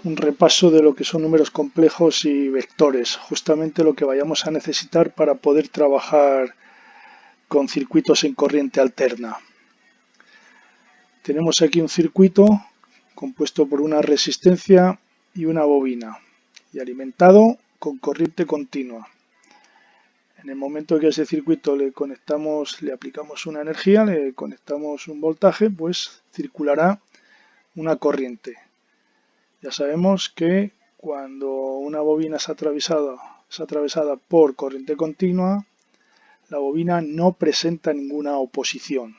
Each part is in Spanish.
un repaso de lo que son números complejos y vectores, justamente lo que vayamos a necesitar para poder trabajar con circuitos en corriente alterna. Tenemos aquí un circuito compuesto por una resistencia y una bobina y alimentado con corriente continua. En el momento que a ese circuito le aplicamos una energía, le conectamos un voltaje, pues circulará una corriente. Ya sabemos que cuando una bobina es atravesada por corriente continua, la bobina no presenta ninguna oposición.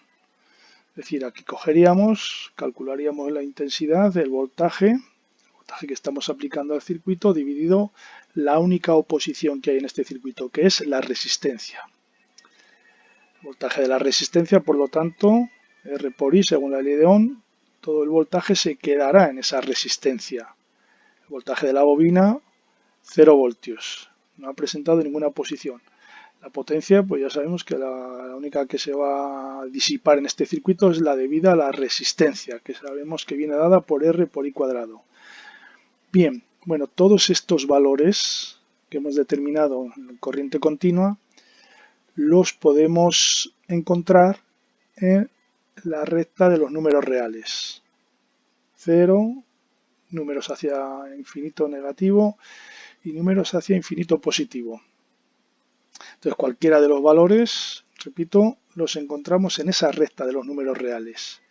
Es decir, aquí calcularíamos la intensidad del voltaje que estamos aplicando al circuito dividido la única oposición que hay en este circuito, que es la resistencia. El voltaje de la resistencia, por lo tanto, R por I, según la ley de Ohm, todo el voltaje se quedará en esa resistencia. El voltaje de la bobina, 0 voltios. No ha presentado ninguna oposición. La potencia, pues ya sabemos que la única que se va a disipar en este circuito es la debida a la resistencia, que sabemos que viene dada por R por I cuadrado. Bien, bueno, todos estos valores que hemos determinado en corriente continua los podemos encontrar en la recta de los números reales. 0, números hacia infinito negativo y números hacia infinito positivo. Entonces cualquiera de los valores, repito, los encontramos en esa recta de los números reales.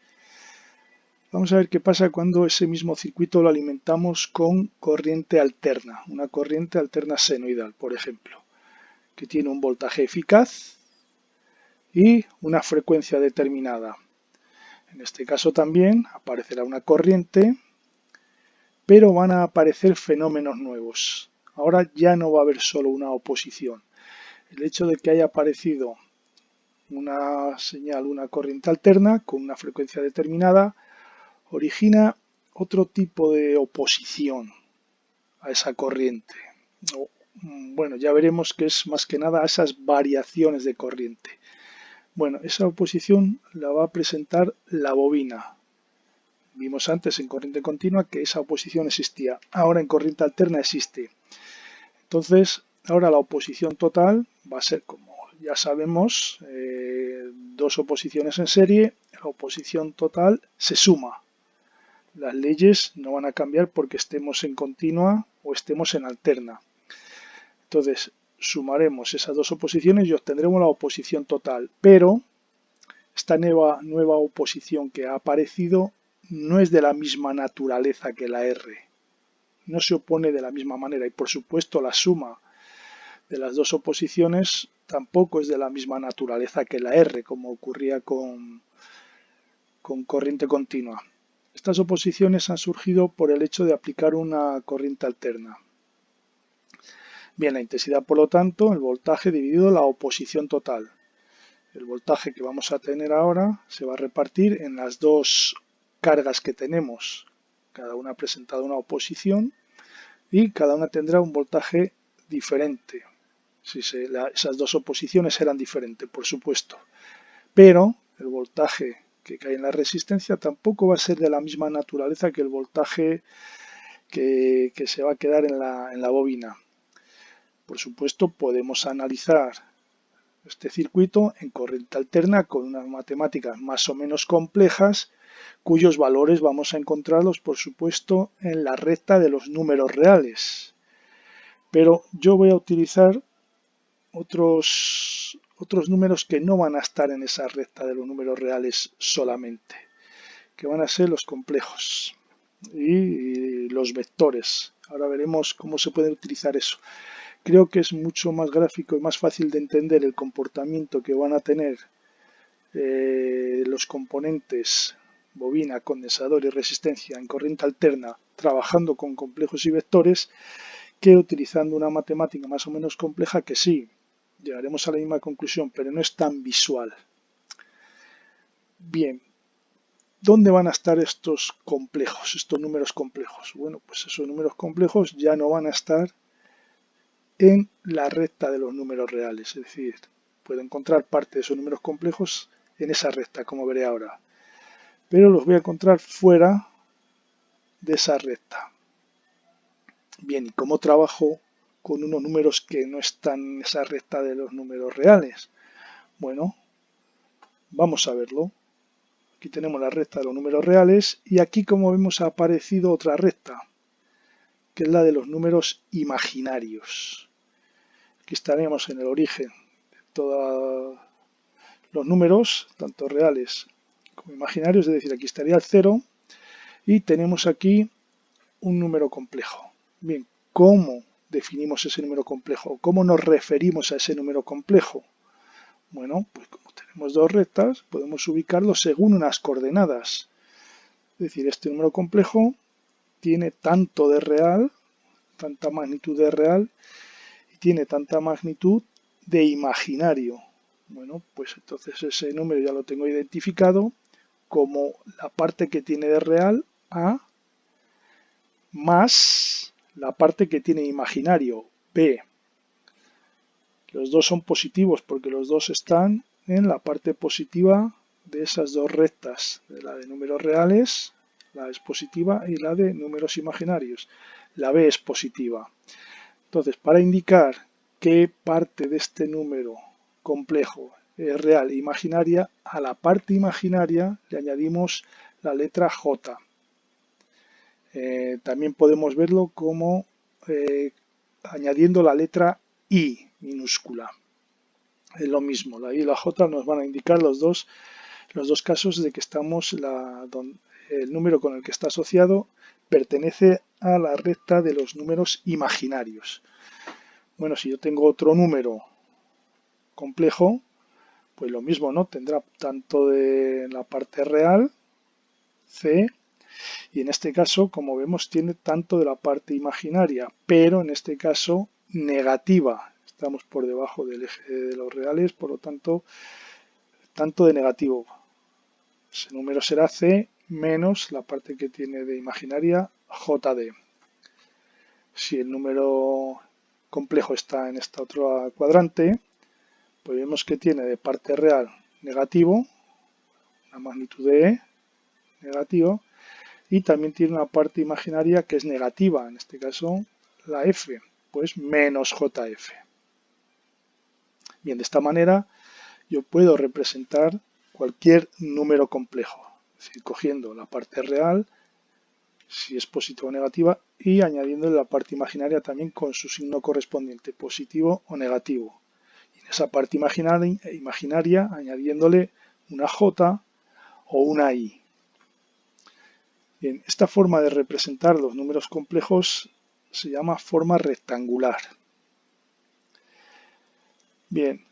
Vamos a ver qué pasa cuando ese mismo circuito lo alimentamos con corriente alterna, una corriente alterna senoidal, por ejemplo, que tiene un voltaje eficaz y una frecuencia determinada. En este caso también aparecerá una corriente, pero van a aparecer fenómenos nuevos. Ahora ya no va a haber solo una oposición. El hecho de que haya aparecido una señal, una corriente alterna con una frecuencia determinada, origina otro tipo de oposición a esa corriente. Bueno, ya veremos que es más que nada esas variaciones de corriente. Bueno, esa oposición la va a presentar la bobina. Vimos antes en corriente continua que esa oposición existía. Ahora en corriente alterna existe. Entonces, ahora la oposición total va a ser, como ya sabemos, dos oposiciones en serie. La oposición total se suma. Las leyes no van a cambiar porque estemos en continua o estemos en alterna. Entonces, sumaremos esas dos oposiciones y obtendremos la oposición total. Pero esta nueva oposición que ha aparecido no es de la misma naturaleza que la R. No se opone de la misma manera y, por supuesto, la suma de las dos oposiciones tampoco es de la misma naturaleza que la R, como ocurría con corriente continua. Estas oposiciones han surgido por el hecho de aplicar una corriente alterna. Bien, la intensidad, por lo tanto, el voltaje dividido la oposición total. El voltaje que vamos a tener ahora se va a repartir en las dos cargas que tenemos. Cada una ha presentado una oposición y cada una tendrá un voltaje diferente. Si esas dos oposiciones eran diferentes, por supuesto. Pero el voltaje que cae en la resistencia tampoco va a ser de la misma naturaleza que el voltaje que se va a quedar en la bobina. Por supuesto, podemos analizar este circuito en corriente alterna con unas matemáticas más o menos complejas, cuyos valores vamos a encontrarlos, por supuesto, en la recta de los números reales. Pero yo voy a utilizar otros números que no van a estar en esa recta de los números reales solamente, que van a ser los complejos y los vectores. Ahora veremos cómo se puede utilizar eso. Creo que es mucho más gráfico y más fácil de entender el comportamiento que van a tener los componentes bobina, condensador y resistencia en corriente alterna trabajando con complejos y vectores que utilizando una matemática más o menos compleja que sí, llegaremos a la misma conclusión, pero no es tan visual. Bien, ¿dónde van a estar estos complejos, estos números complejos? Bueno, pues esos números complejos ya no van a estar en la recta de los números reales, es decir, puedo encontrar parte de esos números complejos en esa recta, como veré ahora, pero los voy a encontrar fuera de esa recta. Bien, ¿y cómo trabajo con unos números que no están en esa recta de los números reales? Bueno, vamos a verlo. Aquí tenemos la recta de los números reales y aquí, como vemos, ha aparecido otra recta, que es la de los números imaginarios. Aquí estaríamos en el origen de todos los números, tanto reales como imaginarios, es decir, aquí estaría el 0 y tenemos aquí un número complejo. Bien, ¿cómo definimos ese número complejo? ¿Cómo nos referimos a ese número complejo? Bueno, pues como tenemos dos rectas, podemos ubicarlo según unas coordenadas. Es decir, este número complejo tiene tanto de real, tanta magnitud de real, y tiene tanta magnitud de imaginario. Bueno, pues entonces ese número ya lo tengo identificado como la parte que tiene de real A más la parte que tiene imaginario B. Los dos son positivos porque los dos están en la parte positiva de esas dos rectas, de la de números reales, la es positiva, y la de números imaginarios, la B es positiva. Entonces, para indicar qué parte de este número complejo es real e imaginaria, a la parte imaginaria le añadimos la letra J. También podemos verlo como añadiendo la letra I minúscula. Es lo mismo, la I y la J nos van a indicar los dos casos de que el número con el que está asociado pertenece a la recta de los números imaginarios. Bueno, si yo tengo otro número complejo, pues lo mismo, ¿no? Tendrá tanto de la parte real, C, y en este caso, como vemos, tiene tanto de la parte imaginaria, pero en este caso negativa. Estamos por debajo del eje de los reales, por lo tanto, tanto de negativo. Ese número será C menos la parte que tiene de imaginaria, JD. Si el número complejo está en esta otra cuadrante, pues vemos que tiene de parte real negativo, la magnitud de E, negativo, y también tiene una parte imaginaria que es negativa, en este caso la F, pues menos JF. Bien, de esta manera yo puedo representar cualquier número complejo, es decir, cogiendo la parte real, si es positiva o negativa, y añadiendo la parte imaginaria también con su signo correspondiente, positivo o negativo. Y en esa parte imaginaria añadiéndole una J o una I. Bien, esta forma de representar los números complejos se llama forma rectangular. Bien,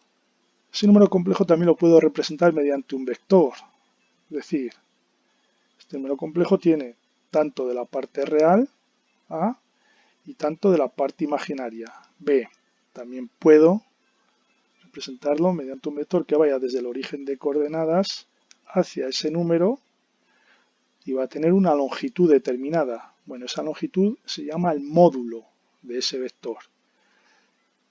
ese número complejo también lo puedo representar mediante un vector. Es decir, este número complejo tiene tanto de la parte real, A, y tanto de la parte imaginaria, B. También puedo representarlo mediante un vector que vaya desde el origen de coordenadas hacia ese número y va a tener una longitud determinada. Bueno, esa longitud se llama el módulo de ese vector.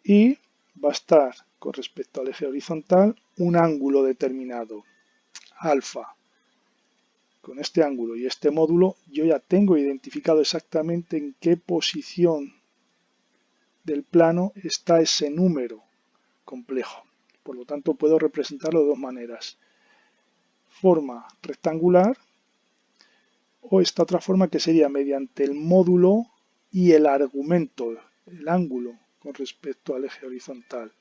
Y va a estar con respecto al eje horizontal un ángulo determinado, alfa. Con este ángulo y este módulo yo ya tengo identificado exactamente en qué posición del plano está ese número complejo. Por lo tanto, puedo representarlo de dos maneras. Forma rectangular o esta otra forma que sería mediante el módulo y el argumento, el ángulo con respecto al eje horizontal.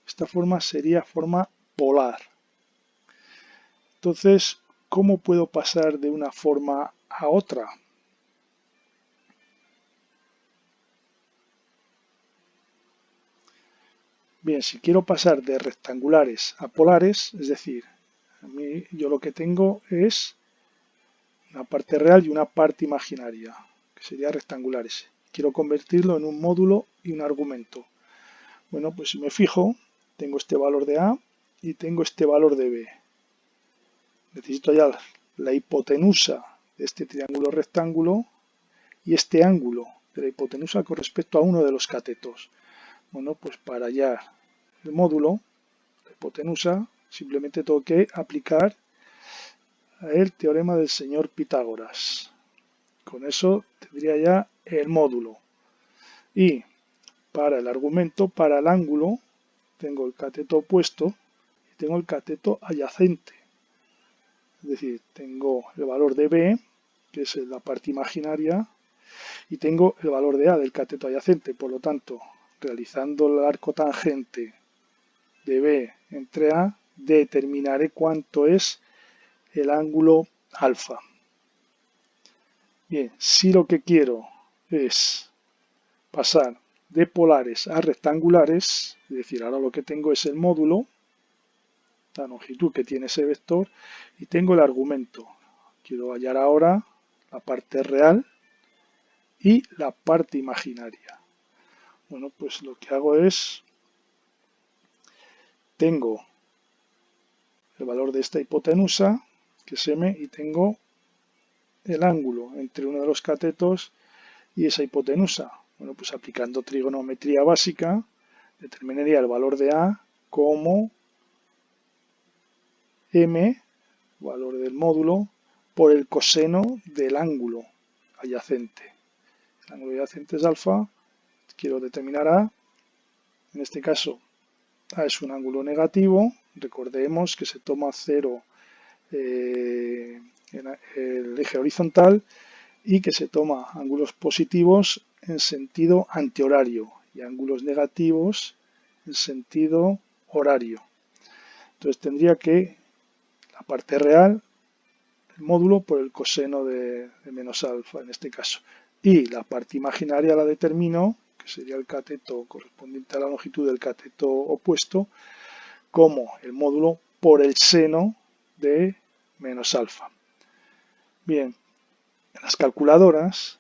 Esta forma sería forma polar. Entonces, ¿cómo puedo pasar de una forma a otra? Bien, si quiero pasar de rectangulares a polares, es decir, yo lo que tengo es una parte real y una parte imaginaria, que sería rectangulares. Quiero convertirlo en un módulo y un argumento. Bueno, pues si me fijo, tengo este valor de A y tengo este valor de B. Necesito hallar la hipotenusa de este triángulo rectángulo y este ángulo de la hipotenusa con respecto a uno de los catetos. Bueno, pues para hallar el módulo, la hipotenusa, simplemente tengo que aplicar el teorema del señor Pitágoras. Con eso tendría ya el módulo. Y para el argumento, para el ángulo, tengo el cateto opuesto y tengo el cateto adyacente. Es decir, tengo el valor de B, que es la parte imaginaria, y tengo el valor de A del cateto adyacente. Por lo tanto, realizando el arco tangente de B entre A, determinaré cuánto es el ángulo alfa. Bien, si lo que quiero es pasar de polares a rectangulares, es decir, ahora lo que tengo es el módulo, la longitud que tiene ese vector, y tengo el argumento. Quiero hallar ahora la parte real y la parte imaginaria. Bueno, pues lo que hago es, tengo el valor de esta hipotenusa, que es m, y tengo el ángulo entre uno de los catetos y esa hipotenusa. Bueno, pues aplicando trigonometría básica, determinaría el valor de A como m, valor del módulo, por el coseno del ángulo adyacente. El ángulo adyacente es alfa, quiero determinar A, en este caso A es un ángulo negativo, recordemos que se toma 0 en el eje horizontal y que se toma ángulos positivos en sentido antihorario y ángulos negativos en sentido horario. Entonces tendría que la parte real, el módulo por el coseno de menos alfa en este caso. Y la parte imaginaria la determino, que sería el cateto correspondiente a la longitud del cateto opuesto, como el módulo por el seno de menos alfa. Bien, en las calculadoras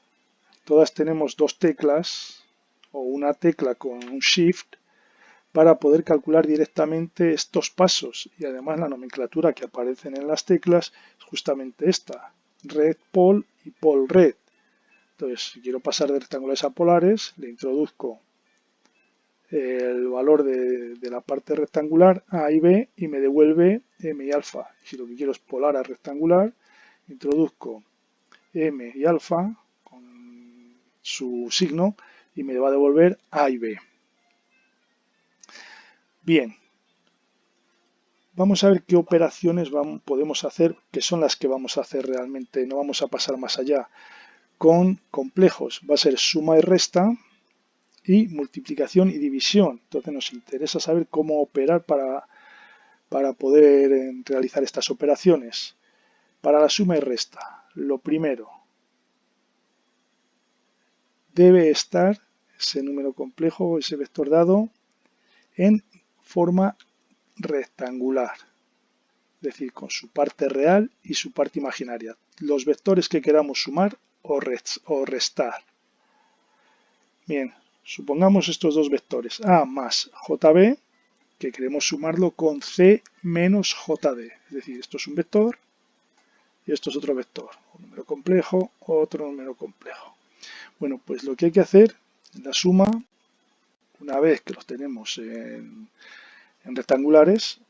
todas tenemos dos teclas o una tecla con un shift para poder calcular directamente estos pasos, y además la nomenclatura que aparecen en las teclas es justamente esta, red pol y pol red. Entonces, si quiero pasar de rectangulares a polares, le introduzco el valor de la parte rectangular A y B y me devuelve M y alfa. Si lo que quiero es polar a rectangular, introduzco M y alfa con su signo y me va a devolver A y B. Bien, vamos a ver qué operaciones podemos hacer, que son las que vamos a hacer realmente, no vamos a pasar más allá. Con complejos va a ser suma y resta y multiplicación y división. Entonces nos interesa saber cómo operar para poder realizar estas operaciones. Para la suma y resta, lo primero, debe estar ese número complejo, ese vector dado, en forma rectangular, es decir, con su parte real y su parte imaginaria. Los vectores que queramos sumar o restar. Bien, supongamos estos dos vectores, A más JB, que queremos sumarlo con C menos JD. Es decir, esto es un vector y esto es otro vector. Un número complejo, otro número complejo. Bueno, pues lo que hay que hacer en la suma, una vez que los tenemos en rectangulares,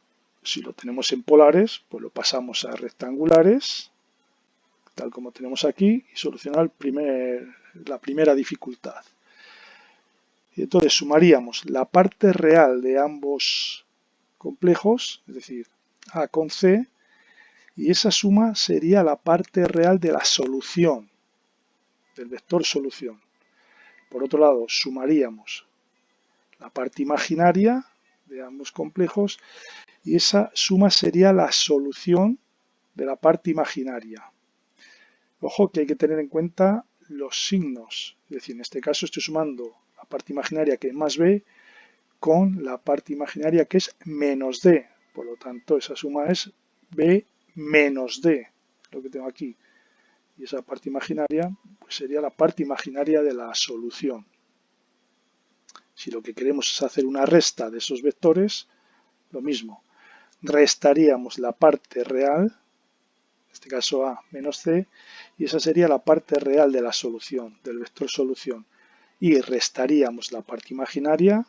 si lo tenemos en polares, pues lo pasamos a rectangulares, tal como tenemos aquí, y solucionar la primera dificultad. Y entonces sumaríamos la parte real de ambos complejos, es decir, A con C, y esa suma sería la parte real de la solución, del vector solución. Por otro lado, sumaríamos la parte imaginaria de ambos complejos y esa suma sería la solución de la parte imaginaria. Ojo que hay que tener en cuenta los signos, es decir, en este caso estoy sumando la parte imaginaria que es más B con la parte imaginaria que es menos D. Por lo tanto, esa suma es B menos D, lo que tengo aquí. Y esa parte imaginaria pues sería la parte imaginaria de la solución. Si lo que queremos es hacer una resta de esos vectores, lo mismo. Restaríamos la parte real, en este caso A menos C, y esa sería la parte real de la solución, del vector solución. Y restaríamos la parte imaginaria,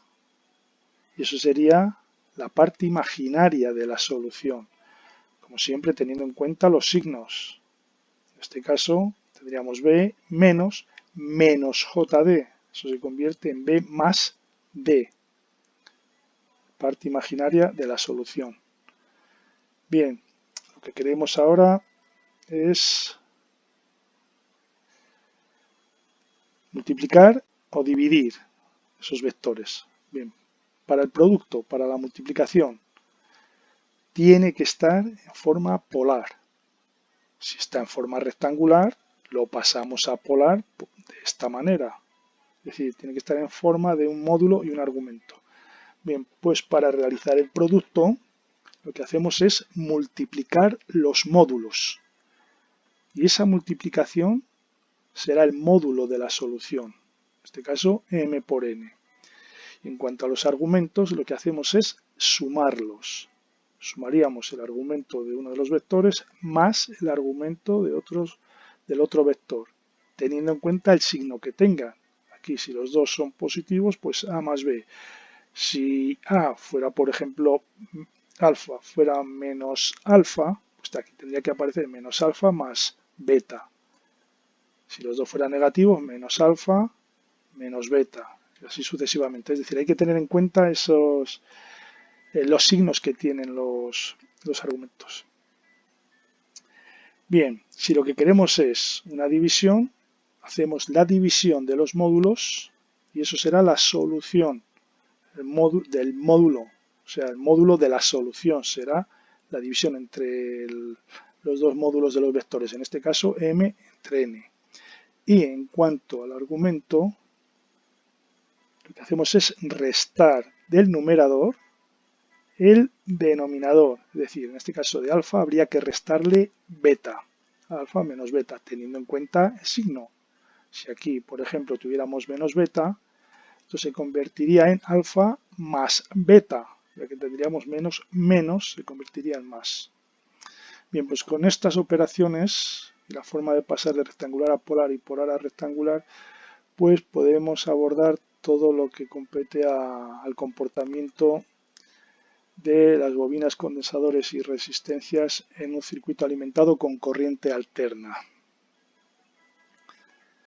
y eso sería la parte imaginaria de la solución. Como siempre, teniendo en cuenta los signos. En este caso, tendríamos B menos JD. Eso se convierte en B más D, parte imaginaria de la solución. Bien, lo que queremos ahora es multiplicar o dividir esos vectores. Bien, para el producto, para la multiplicación, tiene que estar en forma polar. Si está en forma rectangular, lo pasamos a polar de esta manera. Es decir, tiene que estar en forma de un módulo y un argumento. Bien, pues para realizar el producto, lo que hacemos es multiplicar los módulos. Y esa multiplicación será el módulo de la solución. En este caso, m por n. En cuanto a los argumentos, lo que hacemos es sumarlos. Sumaríamos el argumento de uno de los vectores más el argumento del otro vector, teniendo en cuenta el signo que tenga. Aquí, si los dos son positivos, pues a más b. Si a fuera, por ejemplo, alfa fuera menos alfa, pues aquí tendría que aparecer menos alfa más beta. Si los dos fueran negativos, menos alfa menos beta, y así sucesivamente. Es decir, hay que tener en cuenta los signos que tienen los argumentos. Bien, si lo que queremos es una división, hacemos la división de los módulos y eso será la solución del módulo. O sea, el módulo de la solución será la división entre los dos módulos de los vectores, en este caso m entre n. Y en cuanto al argumento, lo que hacemos es restar del numerador el denominador, es decir, en este caso de alfa habría que restarle beta, alfa menos beta, teniendo en cuenta el signo. Si aquí, por ejemplo, tuviéramos menos beta, esto se convertiría en alfa más beta, ya que tendríamos menos se convertiría en más. Bien, pues con estas operaciones y la forma de pasar de rectangular a polar y polar a rectangular, pues podemos abordar todo lo que compete al comportamiento de las bobinas, condensadores y resistencias en un circuito alimentado con corriente alterna.